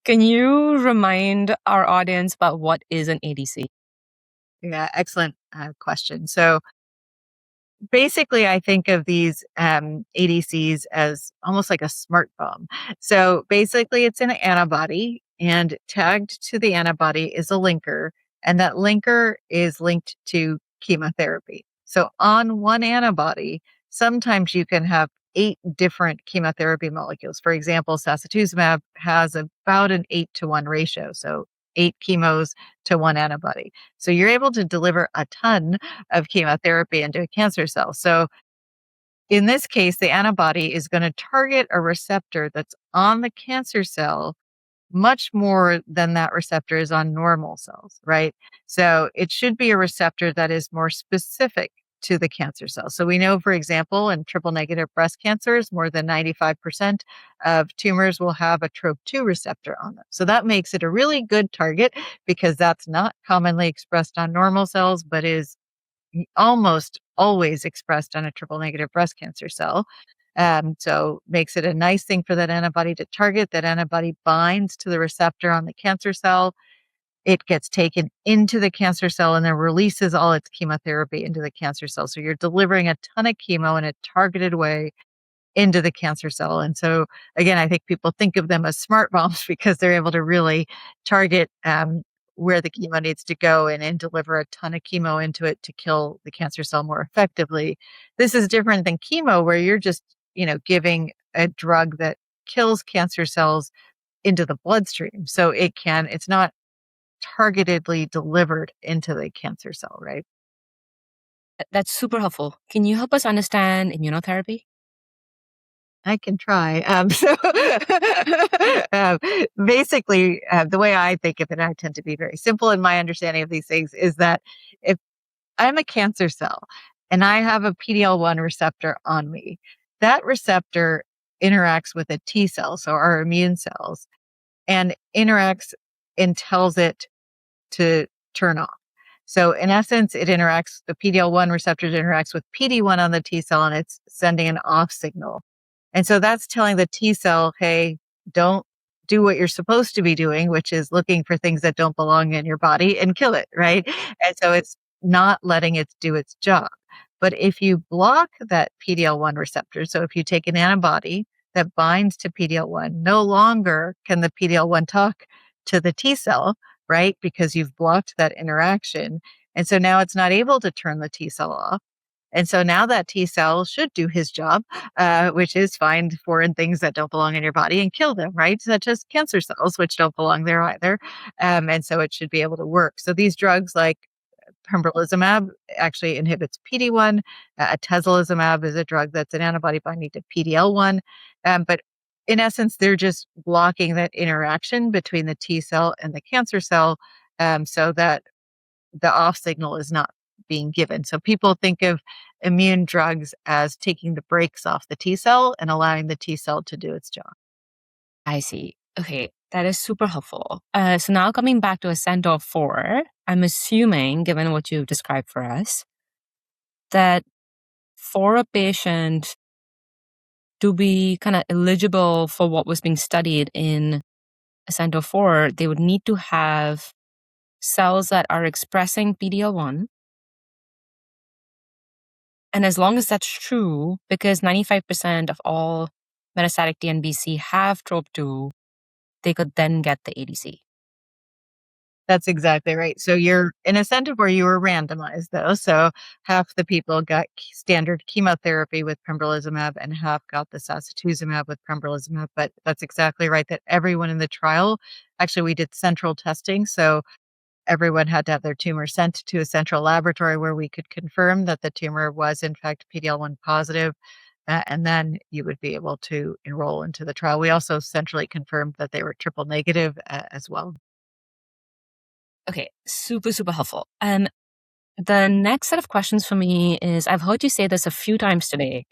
Can you remind our audience about what is an ADC? Yeah, excellent question. So basically, I think of these ADCs as almost like a smart bomb. So basically, it's an antibody, and tagged to the antibody is a linker, and that linker is linked to chemotherapy. So on one antibody, sometimes you can have 8 different chemotherapy molecules. For example, sacituzumab has about an 8-to-1 ratio. So 8 chemos to 1 antibody. So you're able to deliver a ton of chemotherapy into a cancer cell. So in this case, the antibody is going to target a receptor that's on the cancer cell much more than that receptor is on normal cells, right? So it should be a receptor that is more specific to the cancer cell. So we know, for example, in triple negative breast cancers, more than 95% of tumors will have a TROP2 receptor on them. So that makes it a really good target because that's not commonly expressed on normal cells, but is almost always expressed on a triple negative breast cancer cell. So makes it a nice thing for that antibody to target. That antibody binds to the receptor on the cancer cell. It gets taken into the cancer cell and then releases all its chemotherapy into the cancer cell. So you're delivering a ton of chemo in a targeted way into the cancer cell. And so, again, I think people think of them as smart bombs because they're able to really target where the chemo needs to go and deliver a ton of chemo into it to kill the cancer cell more effectively. This is different than chemo, where you're just, giving a drug that kills cancer cells into the bloodstream. So it's not targetedly delivered into the cancer cell, right? That's super helpful. Can you help us understand immunotherapy? I can try. Um, basically, the way I think of it, I tend to be very simple in my understanding of these things, is that if I'm a cancer cell and I have a PD-L1 receptor on me, that receptor interacts with a T cell, so our immune cells, and interacts and tells it to turn off. So in essence, the PD-L1 receptor interacts with PD-1 on the T cell, and it's sending an off signal. And so that's telling the T cell, hey, don't do what you're supposed to be doing, which is looking for things that don't belong in your body and kill it, right? And so it's not letting it do its job. But if you block that PD-L1 receptor, so if you take an antibody that binds to PD-L1, no longer can the PD-L1 talk to the T cell, right? Because you've blocked that interaction. And so now it's not able to turn the T cell off. And so now that T cell should do his job, which is find foreign things that don't belong in your body and kill them, right? Such as cancer cells, which don't belong there either. And so it should be able to work. So these drugs like pembrolizumab actually inhibits PD-1. Atezolizumab is a drug that's an antibody binding to PD-L1. But in essence, they're just blocking that interaction between the T cell and the cancer cell so that the off signal is not being given. So people think of immune drugs as taking the brakes off the T cell and allowing the T cell to do its job. I see. Okay, that is super helpful. So now coming back to ASCENT 4, I'm assuming, given what you've described for us, that for a patient to be kind of eligible for what was being studied in ASCENT 4, they would need to have cells that are expressing PD-L1. And as long as that's true, because 95% of all metastatic TNBC have TROP2, they could then get the ADC. That's exactly right. So you're in a center where you were randomized, though. So half the people got standard chemotherapy with pembrolizumab and half got the sacituzumab with pembrolizumab. But that's exactly right, that everyone in the trial, actually, we did central testing. So everyone had to have their tumor sent to a central laboratory where we could confirm that the tumor was, in fact, PD-L1 positive. And then you would be able to enroll into the trial. We also centrally confirmed that they were triple negative as well. Okay, super, super helpful. The next set of questions for me is, I've heard you say this a few times today,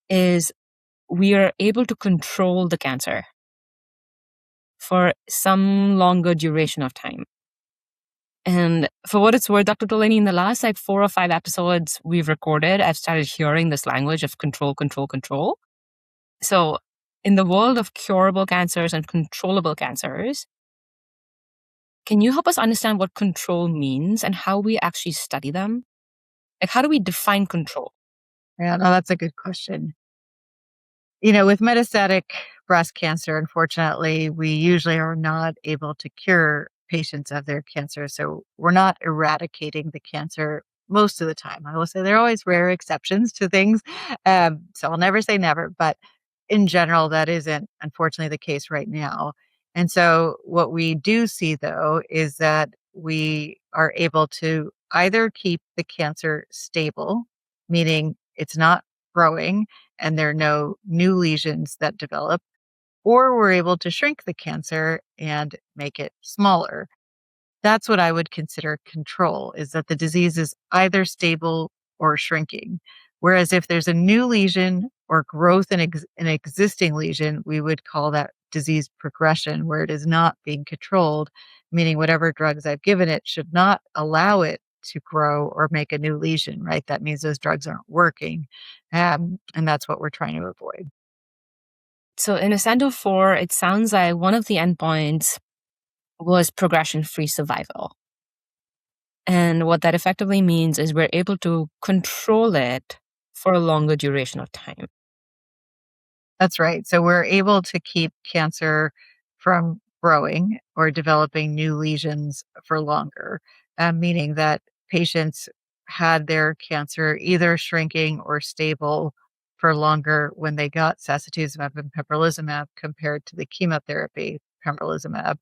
is we are able to control the cancer for some longer duration of time. And for what it's worth, Dr. Tolaney, in the last 4 or 5 episodes we've recorded, I've started hearing this language of control, control, control. So in the world of curable cancers and controllable cancers, can you help us understand what control means and how we actually study them? Like, how do we define control? Yeah, no, that's a good question. With metastatic breast cancer, unfortunately, we usually are not able to cure patients of their cancer. So we're not eradicating the cancer most of the time. I will say there are always rare exceptions to things. So I'll never say never, but in general, that isn't unfortunately the case right now. And so what we do see though is that we are able to either keep the cancer stable, meaning it's not growing and there are no new lesions that develop, or we're able to shrink the cancer and make it smaller. That's what I would consider control, is that the disease is either stable or shrinking. Whereas if there's a new lesion or growth in an existing lesion, we would call that disease progression, where it is not being controlled, meaning whatever drugs I've given it should not allow it to grow or make a new lesion, right? That means those drugs aren't working. And that's what we're trying to avoid. So in Ascendo 4, it sounds like one of the endpoints was progression-free survival. And what that effectively means is we're able to control it for a longer duration of time. That's right. So we're able to keep cancer from growing or developing new lesions for longer, meaning that patients had their cancer either shrinking or stable for longer when they got sacituzumab and pembrolizumab compared to the chemotherapy pembrolizumab.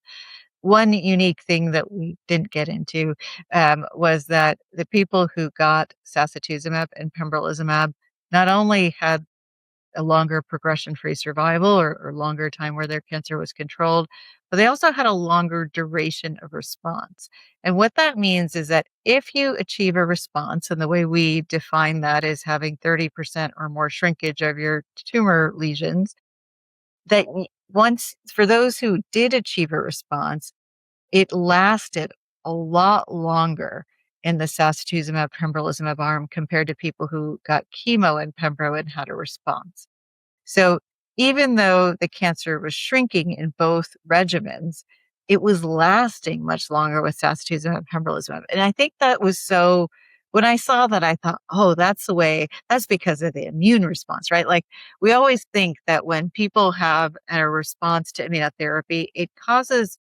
One unique thing that we didn't get into was that the people who got sacituzumab and pembrolizumab not only had a longer progression-free survival or longer time where their cancer was controlled, but they also had a longer duration of response. And what that means is that if you achieve a response, and the way we define that is having 30% or more shrinkage of your tumor lesions, that once for those who did achieve a response, it lasted a lot longer in the sacituzumab pembrolizumab arm compared to people who got chemo and pembro and had a response. So even though the cancer was shrinking in both regimens, it was lasting much longer with sacituzumab and pembrolizumab. And I think that was so, when I saw that, I thought, oh, that's because of the immune response, right? Like we always think that when people have a response to immunotherapy, it causes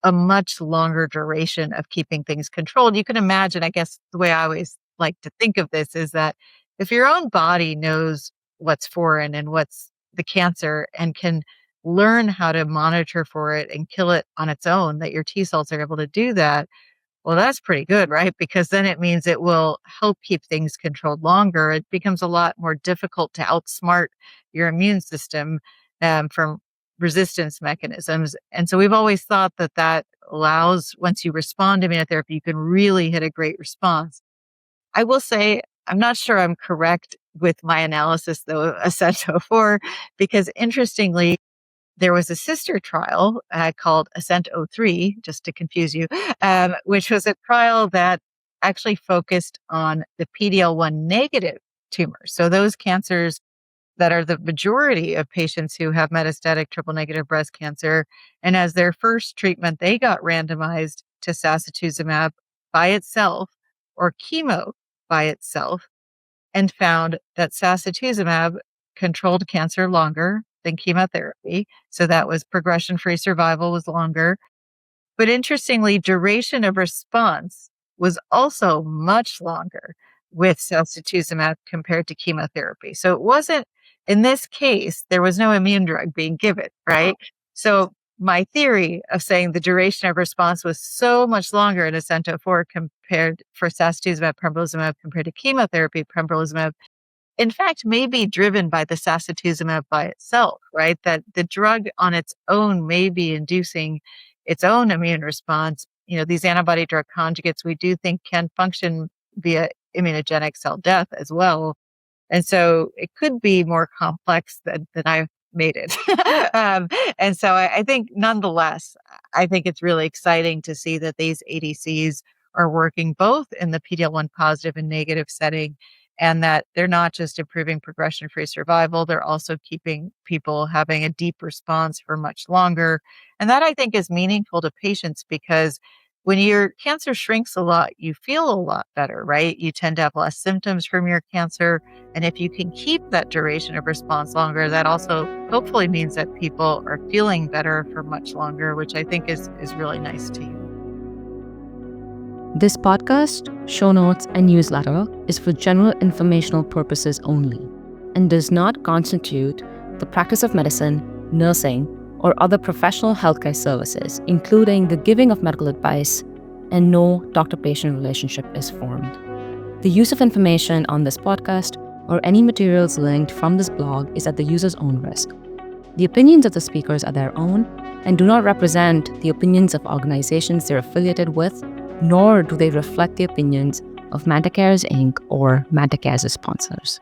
a much longer duration of keeping things controlled. You can imagine, I guess the way I always like to think of this is that if your own body knows what's foreign and what's the cancer and can learn how to monitor for it and kill it on its own, that your T cells are able to do that, well, that's pretty good, right? Because then it means it will help keep things controlled longer. It becomes a lot more difficult to outsmart your immune system from resistance mechanisms. And so we've always thought that that allows, once you respond to immunotherapy, you can really hit a great response. I will say, I'm not sure I'm correct with my analysis, though, of Ascento 4, because interestingly, there was a sister trial called Ascent-03, just to confuse you, which was a trial that actually focused on the PD-L1 negative tumors. So those cancers that are the majority of patients who have metastatic triple negative breast cancer. And as their first treatment, they got randomized to sacituzumab by itself or chemo by itself and found that sacituzumab controlled cancer longer than chemotherapy. So that was progression-free survival was longer. But interestingly, duration of response was also much longer with sacituzumab compared to chemotherapy. So it wasn't, in this case, there was no immune drug being given, right? So my theory of saying the duration of response was so much longer in Ascento 4 compared for sacituzumab pembrolizumab compared to chemotherapy pembrolizumab, in fact, may be driven by the sacituzumab by itself, right? That the drug on its own may be inducing its own immune response. These antibody-drug conjugates, we do think can function via immunogenic cell death as well. And so it could be more complex than I've made it. And so I think nonetheless, I think it's really exciting to see that these ADCs are working both in the PD-L1 positive and negative setting and that they're not just improving progression-free survival, they're also keeping people having a deep response for much longer. And that I think is meaningful to patients because when your cancer shrinks a lot, you feel a lot better, right? You tend to have less symptoms from your cancer. And if you can keep that duration of response longer, that also hopefully means that people are feeling better for much longer, which I think is really nice to you. This podcast, show notes, and newsletter is for general informational purposes only and does not constitute the practice of medicine, nursing, or other professional healthcare services, including the giving of medical advice, and no doctor-patient relationship is formed. The use of information on this podcast or any materials linked from this blog is at the user's own risk. The opinions of the speakers are their own and do not represent the opinions of organizations they're affiliated with, nor do they reflect the opinions of Manta Cares Inc. or Manta Cares' sponsors.